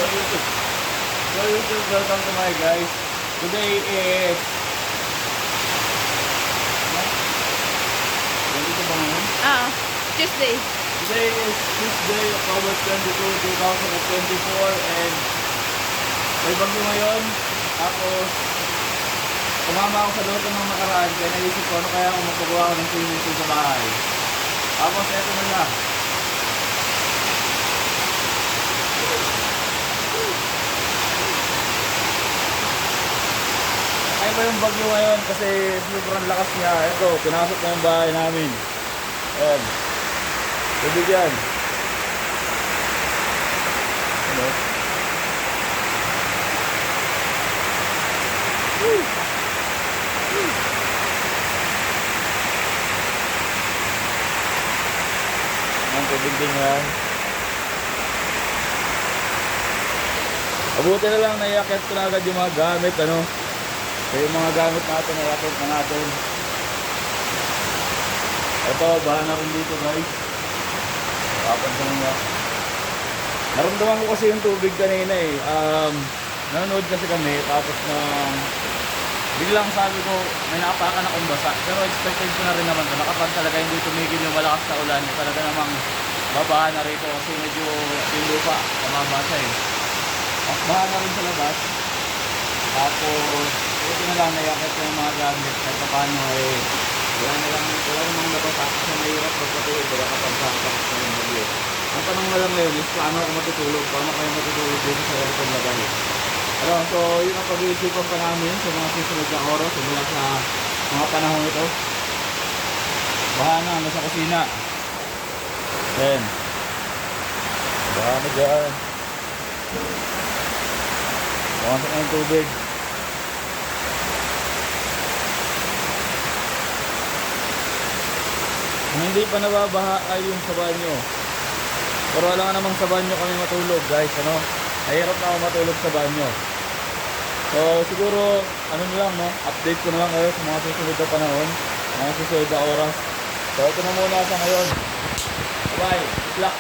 YouTube. So YouTube, welcome to my guys. Today is... Ganito ba ngayon? Tuesday. Today is Tuesday, October 22, 2024 and may bagyo ngayon. Tapos kumama ako sa loob ng nakaraan kaya naisip ko ano kaya kung magpagawa ako ng swimming pool sa bahay. Tapos eto na na. Kaya ba yung bagyo ngayon kasi sobrang lakas niya. Ito, pinasok na yung bahay namin. Ayan. Tubig yan. Ano? Ang tubig din yan. Abuti na lang naiakit ko na agad yung mga gamit, ano. So yung mga gamit natin, naiakit na natin. Ito, bahan na rin dito guys. Papansin nga. Naramdaman ko kasi yung tubig kanina eh. Nanonood kasi kami, tapos na biglang sabi ko, may nakapakan akong basa. Pero expected ko na rin naman na kapag talaga hindi tumigil yung malakas na ulan, talaga namang babahan na rito kasi medyo yung lupa, kamabasa eh. At bahan na rin sa labas. Tapos, ito na lang, naiakit ko yung mga gamit. Kahit paano eh, wala namang nabasa kasi mahirap magpatulog baga kapag kakapakit na yung bagyo. Ang tanong na lang ngayon is paano ako matutulog? Paano kayo matutulog dito sa aircon lagay? Ano, so yun ang pag-iisipan pa namin sa mga susunod na oras mula sa mga panahon ito. Baha na, nasa kusina. Then, baha na dyan. Pumasok na yung tubig. Kung hindi pa nababaha ay yung sa banyo. Pero wala nga namang sa banyo kami matulog guys, ano? Mahirap na ako matulog sa banyo. So siguro, ano na lang, no? Update ko na lang kayo sa mga susunod na panahon, mga susunod na oras. So ito na muna sa ngayon. Bye! Good luck!